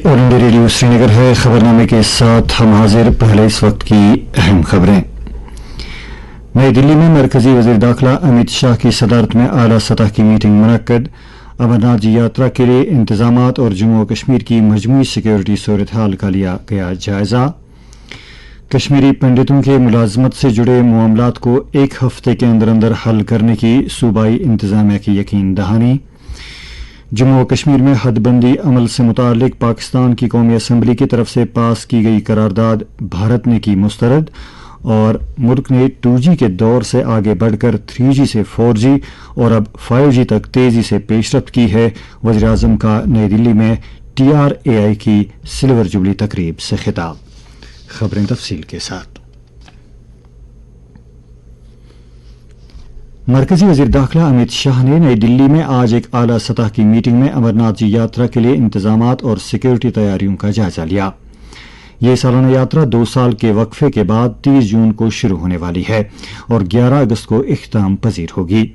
All India radio Srinagar है। खबरनामे के साथ हम हाजिर। पहले इस वक्त की अहम खबरें। नई दिल्ली में मरकजी वजीर दाखिला अमित शाह की सदारत में आला सतह की मीटिंग मुनक्कद। अमरनाथ जी यात्रा के लिए इंतजामात और जम्मू और कश्मीर की मजमूई सिक्योरिटी सूरत हाल का लिया गया जायजा। कश्मीरी पंडितों के मुलाजमत से जुड़े मामलात को एक हफ्ते के अंदर अंदर हल करने की सूबाई इंतजामिया की यकीन दहानी। जम्मू और कश्मीर में हदबंदी अमल से मुतालिक पाकिस्तान की कौमी असम्बली की तरफ से पास की गई करारदाद भारत ने की मुस्तरद। और मुल्क ने 2G के दौर से आगे बढ़कर 3G से 4G और अब 5G तक तेजी से पेशरफ्त की है। वज़ीर-ए-आज़म का नई दिल्ली में TRAI की सिल्वर जुबली तकरीब से खिताब। खबरें तफसील के साथ। मरकजी वजीर दाखिला अमित शाह ने नई दिल्ली में आज एक आला सतह की मीटिंग में अमरनाथ जी यात्रा के लिए इंतजामात और सिक्योरिटी तैयारियों का जायजा लिया। ये सालाना यात्रा 2 साल के वक्फे के बाद 30 जून को शुरू होने वाली है और 11 अगस्त को इख्तिताम पजीर होगी।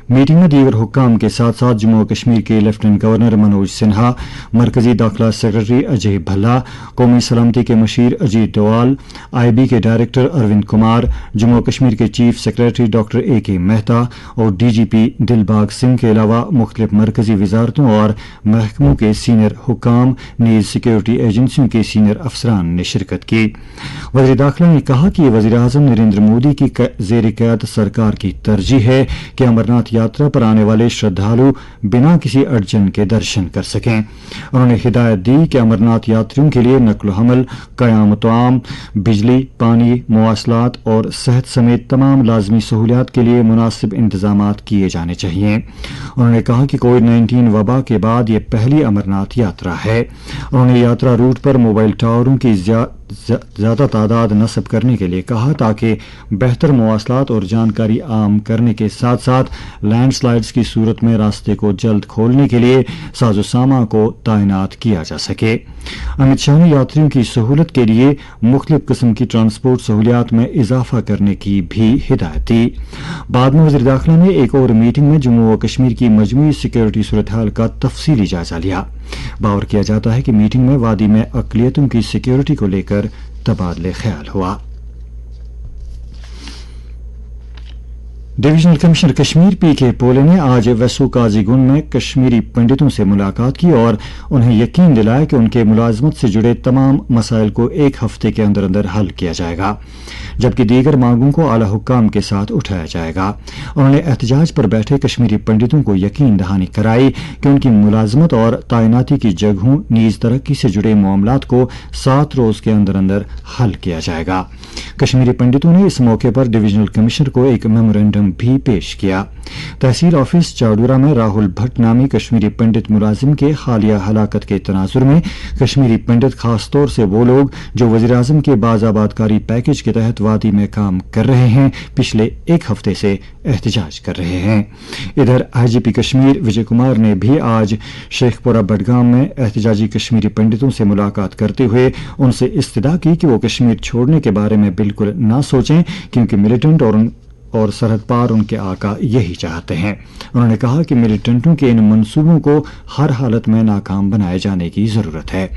मीटिंग में दीगर हुक्काम के साथ साथ जम्मू और कश्मीर के लेफ्टिनेंट गवर्नर मनोज सिन्हा, मरकजी दाखिला सेक्रेटरी अजय भल्ला, कौमी सलामती के मशीर अजीत डोवाल, IB के डायरेक्टर अरविंद कुमार, जम्मू और कश्मीर के chief secretary doctor AK Mehta और DGP दिलबाग सिंह के अलावा मुख्तलिफ मरकजी वजारतों और महकमों के सीनियर हुक्काम नीज सिक्योरिटी एजेंसियों के सीनियर अफसरान ने शिरकत की। वज़ीर दाखिला ने कहा कि वज़ीर-ए-आज़म नरेंद्र मोदी की ज़ेर क़यादत सरकार की तरजीह है कि अमरनाथ यात्रा पर आने वाले श्रद्धालु बिना किसी अड़चन के दर्शन कर सकें। उन्होंने हिदायत दी कि अमरनाथ यात्रियों के लिए नक्ल हमल, क़याम, बिजली, पानी, मवासलात और सेहत समेत तमाम लाजमी सहूलियात के लिए मुनासिब इंतजामात किए जाने चाहिए। उन्होंने कहा कि कोविड-19 वबा के बाद ये पहली अमरनाथ यात्रा है। उन्होंने यात्रा रूट पर मोबाइल टावरों की ज्यादा तादाद नस्ब करने के लिए कहा ताकि बेहतर मवासलात और जानकारी आम करने के साथ साथ लैंडस्लाइड्स की सूरत में रास्ते को जल्द खोलने के लिए साजो सामान को तैनात किया जा सके। अमित शाह ने यात्रियों की सहूलत के लिए मुख्तलिफ किस्म की ट्रांसपोर्ट सहूलियात में इजाफा करने की भी हिदायत दी। बाद में वज़ीर दाखिला ने एक और मीटिंग में जम्मू और कश्मीर की मजमूई सिक्योरिटी सूरत हाल का तफसीली जायजा लिया। बावर किया जाता है कि मीटिंग में वादी में अक़लियतों की सिक्योरिटी को लेकर तबादले ख्याल हुआ। डिवीजनल कमिश्नर कश्मीर PK पोले ने आज वेसू काजीगुंड में कश्मीरी पंडितों से मुलाकात की और उन्हें यकीन दिलाया कि उनके मुलाजमत से जुड़े तमाम मसाइल को एक हफ्ते के अंदर अंदर हल किया जाएगा, जबकि दीगर मांगों को आला हुक्काम के साथ उठाया जाएगा। उन्होंने एहतजाज पर बैठे कश्मीरी पंडितों को यकीन दहानी कराई कि उनकी मुलाजमत और तैनाती की जगहों नीज तरक्की से जुड़े मामलात को 7 रोज के अंदर अंदर हल किया जाएगा। कश्मीरी पंडितों ने इस मौके पर डिवीजनल कमिश्नर को एक मेमोरेंडम भी पेश किया। तहसील ऑफिस चाडूरा में राहुल भट्ट नामी कश्मीरी पंडित मुलाजिम के हालिया हलाकत के तनाजुर में कश्मीरी पंडित खासतौर से वो लोग जो वज़ीर-ए-आज़म के बाज़ाबादकारी पैकेज के तहत वादी में काम कर रहे हैं, पिछले 1 हफ्ते से एहतजाज कर रहे हैं। इधर IGP कश्मीर विजय कुमार ने भी आज शेखपुरा बडगाम में एहतजाजी कश्मीरी पंडितों से मुलाकात करते हुए उनसे इस्तदा की कि वो कश्मीर छोड़ने के बारे में बिल्कुल ना सोचें, क्योंकि मिलिटेंट और सरहद पार उनके आका यही चाहते हैं। उन्होंने कहा कि मिलिटेंटों के इन मंसूबों को हर हालत में नाकाम बनाए जाने की जरूरत है।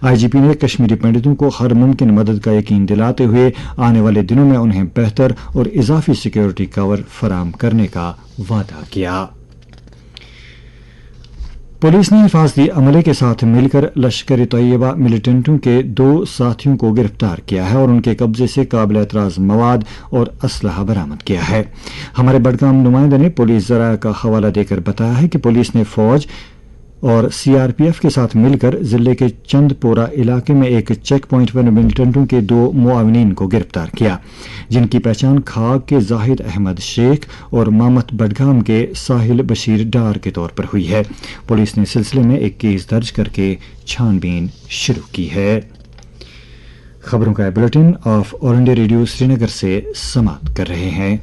IGP ने कश्मीरी पंडितों को हर मुमकिन मदद का यकीन दिलाते हुए आने वाले दिनों में उन्हें बेहतर और इजाफी सिक्योरिटी कवर फराहम करने का वादा किया। पुलिस ने हिफाजती अमले के साथ मिलकर लश्कर तैयबा मिलिटेंटों के 2 साथियों को गिरफ्तार किया है और उनके कब्जे से काबिल एतराज मवाद और असलहा बरामद किया है। हमारे बडगाम नुमाइंदे ने पुलिस ज़राया का हवाला देकर बताया है कि पुलिस ने फौज और CRPF के साथ मिलकर जिले के चंदपोरा इलाके में एक चेक पॉइंट पर मिलिटेंटों के 2 मुआविनीन को गिरफ्तार किया, जिनकी पहचान खाग के जाहिद अहमद शेख और मामत बडगाम के साहिल बशीर डार के तौर पर हुई है। पुलिस ने सिलसिले में एक केस दर्ज करके छानबीन शुरू की है। खबरों का bulletin of all India radio Srinagar से समाप्त कर रहे हैं।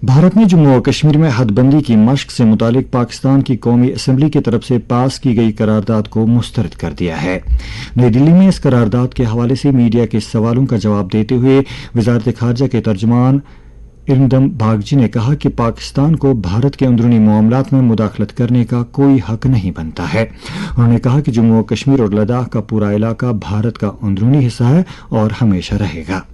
भारत ने जम्मू और कश्मीर में हदबंदी की मश्क से मुतालिक पाकिस्तान की कौमी असम्बली की तरफ से पास की गई करारदाद को मुस्तरद कर दिया है। नई दिल्ली में इस करारदाद के हवाले से मीडिया के सवालों का जवाब देते हुए वजारत खारजा के तर्जुमान इरंदम बागची ने कहा कि पाकिस्तान को भारत के अंदरूनी मामलात में मुदाखलत करने का कोई हक नहीं बनता है। उन्होंने कहा कि जम्मू और कश्मीर और लद्दाख का पूरा इलाका भारत का अंदरूनी हिस्सा है और हमेशा रहेगा।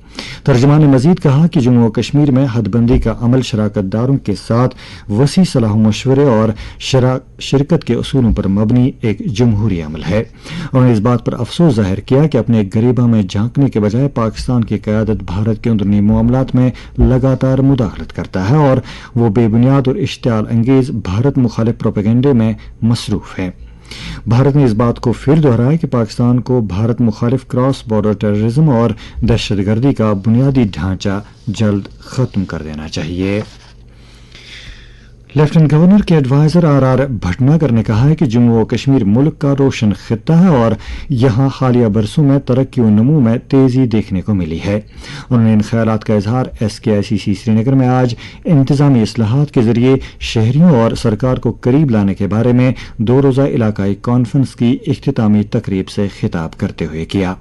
तर्जमान ने मजीद कहा कि जम्मू और कश्मीर में हदबंदी का अमल शराकतदारों के साथ वसी सलाह मशवरे और शिरकत के असूलों पर मबनी एक जमहूरी अमल है। उन्होंने इस बात पर अफसोस जाहिर किया कि अपने गरीबा में झांकने के बजाय पाकिस्तान की क़यादत भारत के अंदरूनी मामलात में लगातार मुदाखलत करता है और वो बेबुनियाद और इश्तियाल अंगेज भारत मुखालिफ प्रोपेगेंडे में मसरूफ है। भारत ने इस बात को फिर दोहराया कि पाकिस्तान को भारत मुखालिफ क्रॉस बॉर्डर टेररिज्म और दहशतगर्दी का बुनियादी ढांचा जल्द खत्म कर देना चाहिए। लेफ्टिनेंट गवर्नर के एडवाइजर आर भटनागर ने कहा है कि जम्मू और कश्मीर मुल्क का रोशन खित्ता है और यहाँ हालिया बरसों में तरक्की और नमू में तेजी देखने को मिली है। उन्होंने इन ख्यालात का इजहार SKICC श्रीनगर में आज इंतजामी इस्लाहात के जरिए शहरियों और सरकार को करीब लाने के बारे में 2 रोज़ा इलाकाई कॉन्फ्रेंस की इख्तितामी तकरीब से खिताब करते हुए किया।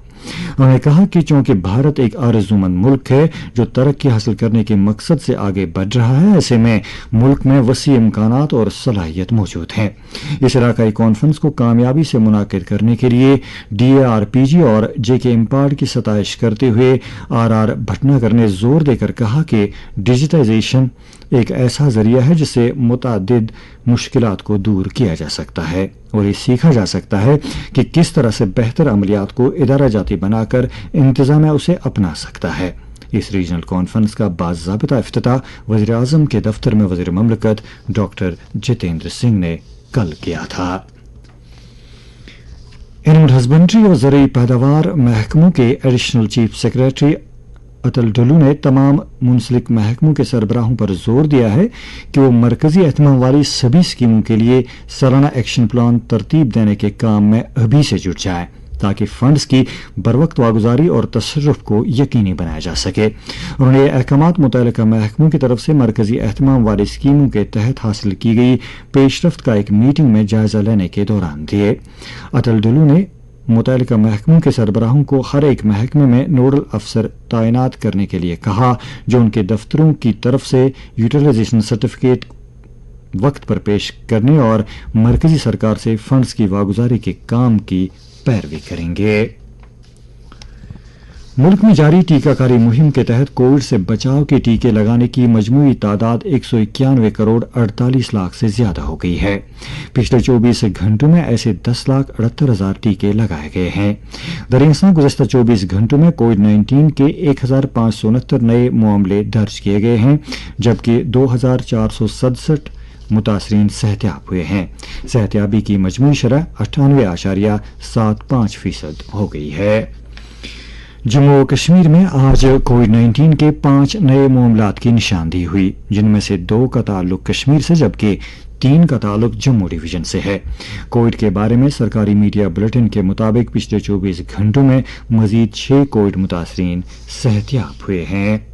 उन्होंने कहा कि चूंकि भारत एक आरज़ूमंद मुल्क है जो तरक्की हासिल करने के मकसद से आगे बढ़ रहा है, ऐसे में मुल्क में वसी इम्कानात और सलाहियत मौजूद हैं। इस इलाकाई कॉन्फ्रेंस को कामयाबी से मुनाकिद करने के लिए DARPG और JK इम्पार्ड की सताइश करते हुए आर भटनागर ने जोर देकर कहा कि डिजिटाइजेशन एक ऐसा जरिया है जिससे मुतादिद मुश्किलात को दूर किया जा सकता है और ये सीखा जा सकता है कि किस तरह से बेहतर अमलियात को इदारा जाती बनाकर इंतजामिया उसे अपना सकता है। इस रीजनल कॉन्फ्रेंस का बाज़ाबिता इफ्तिताह वज़ीर आज़म के दफ्तर में वज़ीर ममलकत डॉक्टर जितेंद्र सिंह ने कल किया था। एनिमल हस्बेंड्री और ज़रूरी पैदावार महकमों के एडिशनल चीफ सेक्रेटरी अतल डुल्लू ने तमाम मुंसलिक महकमों के सरबराहों पर जोर दिया है कि वो मरकजी एहतमाम वाली सभी स्कीमों के लिए सालाना एक्शन प्लान तरतीब देने के काम में अभी से जुट जाए ताकि फंड्स की बरवक्त वागुजारी और तसर्रुफ को यकीनी बनाया जा सके। उन्होंने ये अहकामात मुतल्लिका महकमों की तरफ से मरकजी एहतमाम वाली स्कीमों के तहत हासिल की गई पेशरफ्त का एक मीटिंग में जायजा लेने के दौरान दिए। अटल डुल्लू ने मुतल्लिका महकमों के सरबराहों को हर एक महकमे में नोडल अफसर तैनात करने के लिए कहा जो उनके दफ्तरों की तरफ से यूटिलाइजेशन सर्टिफिकेट वक्त पर पेश करने और मरकजी सरकार से फंड्स की वागुजारी के काम की पैरवी करेंगे। मुल्क में जारी टीकाकारी मुहिम के तहत कोविड से बचाव के टीके लगाने की मजमूई तादाद 191 करोड़ 48 लाख से ज्यादा हो गई है। पिछले 24 घंटों में ऐसे 10,68,000 टीके लगाए गए हैं। दरअसल गुज़श्ता 24 घंटों में कोविड-19 के 1,569 नए मामले दर्ज किए गए हैं जबकि 2,467 मुतासरीन सेहतियाब हुए हैं। सेहतियाबी की मजमूई शरह 98.75% हो गई है। जम्मू और कश्मीर में आज कोविड-19 के 5 नए मामलात की निशानदेही हुई जिनमें से 2 का ताल्लुक कश्मीर से जबकि 3 का ताल्लुक जम्मू डिवीजन से है। कोविड के बारे में सरकारी मीडिया बुलेटिन के मुताबिक पिछले 24 घंटों में मजीद 6 कोविड मुतासरीन सेहतियाब हुए हैं।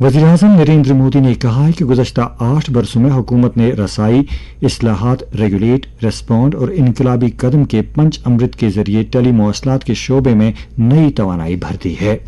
वज़ीर-ए-आज़म नरेंद्र मोदी ने कहा है कि गुज़श्ता 8 बरसों में हुकूमत ने रसाई, इस्लाहात, रेगुलेट, रेस्पॉन्ड और इनकलाबी कदम के पंच अमृत के जरिए टेली मवासलात के शोबे में नई तवानाई भर दी है।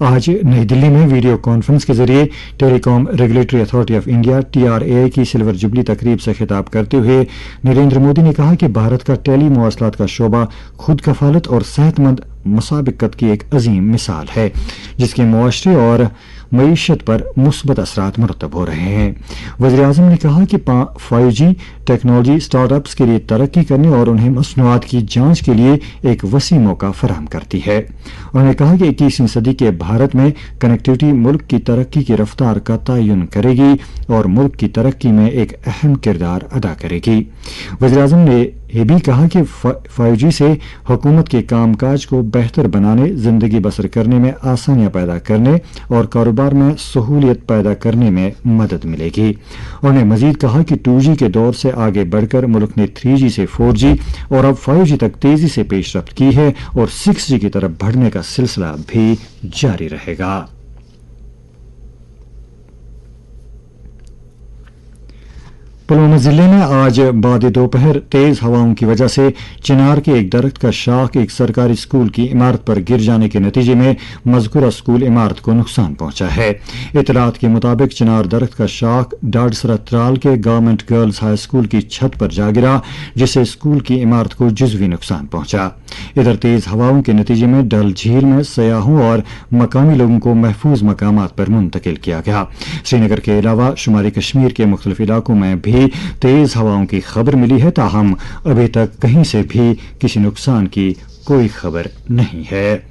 आज नई दिल्ली में वीडियो कॉन्फ्रेंस के जरिए telecom regulatory authority of India TRAI की सिल्वर जुबली तकरीब से खिताब करते हुए नरेंद्र मोदी ने कहा कि भारत का टेली मवासलात का शोबा खुद कफालत और सेहतमंद मुसाबिकत की एक अजीम मिसाल है जिसके मुआशरे और मईशत पर मुस्बत असरात मुरतब हो रहे हैं। वज़ीर-ए-आज़म ने कहा कि 5G टेक्नोलॉजी स्टार्टअप्स के लिए तरक्की करने और उन्हें मसनूआत की जांच के लिए एक वसी मौका फराहम करती है। उन्होंने कहा कि 21वीं सदी के भारत में कनेक्टिविटी मुल्क की तरक्की की रफ्तार का तयन करेगी और मुल्क की तरक्की में एक अहम किरदार अदा करेगी। वज़ीर-ए-आज़म ने यह भी कहा कि 5G से हुकूमत के कामकाज को बेहतर बनाने, जिंदगी बसर करने में आसानियां पैदा करने और कारोबार में सहूलियत पैदा करने में मदद मिलेगी। उन्होंने मजीद कहा कि 2G के दौर से आगे बढ़कर मुल्क ने 3G से 4G और अब 5G तक तेजी से पेशरफ्त की है और 6G की तरफ बढ़ने का सिलसिला भी जारी रहेगा। पुलवामा जिले में आज बाद दोपहर तेज हवाओं की वजह से चिनार के एक दरख्त का शाख एक सरकारी स्कूल की इमारत पर गिर जाने के नतीजे में मज़कूरा स्कूल इमारत को नुकसान पहुंचा है। इतलात के मुताबिक चिनार दरख्त का शाख डाडसरा त्राल के गवर्नमेंट गर्ल्स हाई स्कूल की छत पर जा गिरा, जिससे स्कूल की इमारत को जुज़वी नुकसान पहुंचा। इधर तेज हवाओं के नतीजे में डल झील में सयाहों और मकामी लोगों को महफूज मकामात पर मुंतकिल किया गया। श्रीनगर के अलावा शुमारी कश्मीर के मुख्तलिफ इलाकों में भी तेज हवाओं की खबर मिली है, ताहम अभी तक कहीं से भी किसी नुकसान की कोई खबर नहीं है।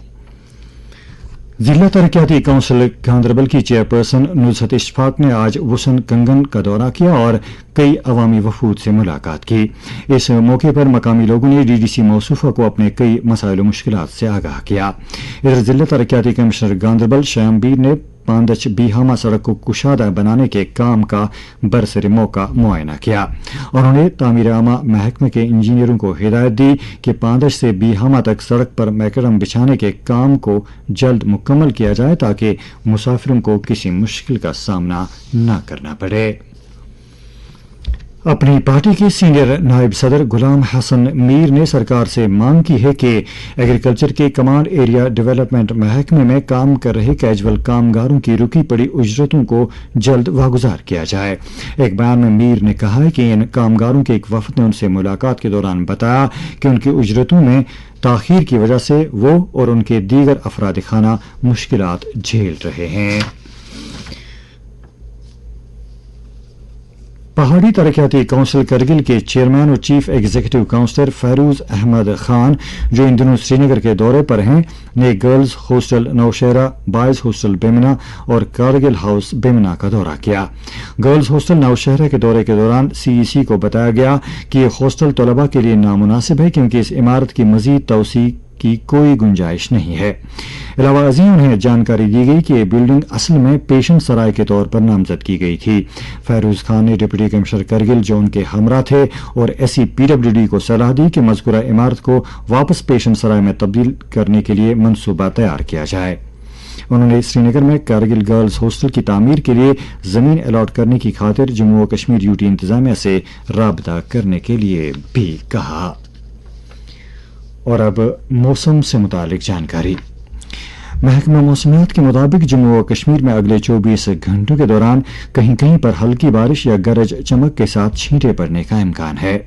जिला तरक्याती काउंसिल गांदरबल की चेयरपर्सन नुज़हत इशफाक ने आज वसन कंगन का दौरा किया और कई अवामी वफूद से मुलाकात की। इस मौके पर मकामी लोगों ने डीडीसी मौसूफा को अपने कई मसाइल मुश्किलात से आगाह किया। इधर जिला तरक्याती कमिश्नर गांदरबल शयामबीर ने पांदच बीहामा सड़क को कुशादा बनाने के काम का बरसरे मौका मुआयना किया। उन्होंने तामीर आमा महकमे के इंजीनियरों को हिदायत दी कि पांदच से बीहामा तक सड़क पर मैकेडम बिछाने के काम को जल्द मुकम्मल किया जाए ताकि मुसाफिरों को किसी मुश्किल का सामना न करना पड़े। अपनी पार्टी के सीनियर नायब सदर गुलाम हसन मीर ने सरकार से मांग की है कि एग्रीकल्चर के कमांड एरिया डेवलपमेंट महकमे में काम कर रहे कैजुअल कामगारों की रुकी पड़ी उजरतों को जल्द वागुजार किया जाए। एक बयान में मीर ने कहा है कि इन कामगारों के एक वफद ने उनसे मुलाकात के दौरान बताया कि उनकी उजरतों में ताखीर की वजह से वो और उनके दीगर अफराद खाना मुश्किलात झेल रहे हैं। पहाड़ी तरक्याती काउंसिल करगिल के चेयरमैन और chief executive councillor Feroz Ahmad Khan, जो इन दिनों श्रीनगर के दौरे पर हैं, ने girls hostel Nowshera, boys hostel Bemina और कारगिल हाउस बेमना का दौरा किया। गर्ल्स हॉस्टल नौशहरा के दौरे के दौरान सीईसी को बताया गया कि यह हॉस्टल तलबा के लिए नामुनासिब है क्योंकि इस इमारत की मजीद तौसी की कोई गुंजाइश नहीं है। अलावा अजीम उन्हें जानकारी दी गई कि ये बिल्डिंग असल में पेशेंट सराय के तौर पर नामजद की गई थी। फैरूज खान ने डिप्टी कमिश्नर करगिल, जो उनके हमरा थे, और एसई पीडब्ल्यूडी को सलाह दी कि मज़कूरा इमारत को वापस पेशेंट सराय में तब्दील करने के लिए मंसूबा तैयार किया जाए। उन्होंने श्रीनगर में कारगिल गर्ल्स हॉस्टल की तामीर के लिए जमीन अलॉट करने की खातिर जम्मू और कश्मीर यूटी इंतजामिया से राबता करने के लिए भी कहा। और अब मौसम से मुतालिक जानकारी। महकमा मौसमियात के मुताबिक जम्मू और कश्मीर में अगले 24 घंटों के दौरान कहीं कहीं पर हल्की बारिश या गरज चमक के साथ छींटे पड़ने का इम्कान है।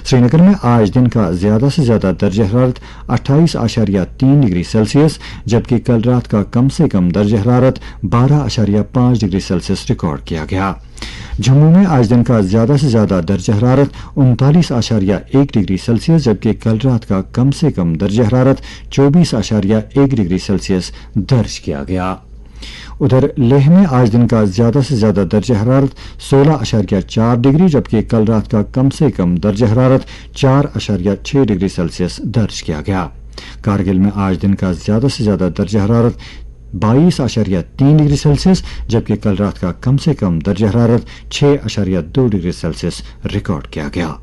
श्रीनगर में आज दिन का ज्यादा से ज्यादा दर्जा हरारत 28.3 डिग्री सेल्सियस, जबकि कल रात का कम से कम दर्जा हरारत 12.5 डिग्री सेल्सियस रिकॉर्ड किया गया। जम्मू में आज दिन का ज्यादा से ज्यादा दर्जा हरारत 39.1 डिग्री सेल्सियस, जबकि कल रात का कम से कम दर्जा हरारत 24.1 डिग्री सेल्सियस दर्ज किया गया। उधर लेह में आज दिन का ज्यादा से ज्यादा दर्जा हरारत 16.4 डिग्री, जबकि कल रात का कम से कम दर्जा हरारत 4.6 डिग्री सेल्सियस दर्ज किया गया। कारगिल में आज दिन का ज्यादा से ज्यादा दर्जा हरारत 22.3 डिग्री सेल्सियस, जबकि कल रात का कम से कम दर्जा हरारत 6.2 डिग्री सेल्सियस रिकॉर्ड किया गया।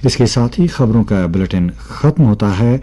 इसके साथ ही खबरों का बुलेटिन खत्म होता है।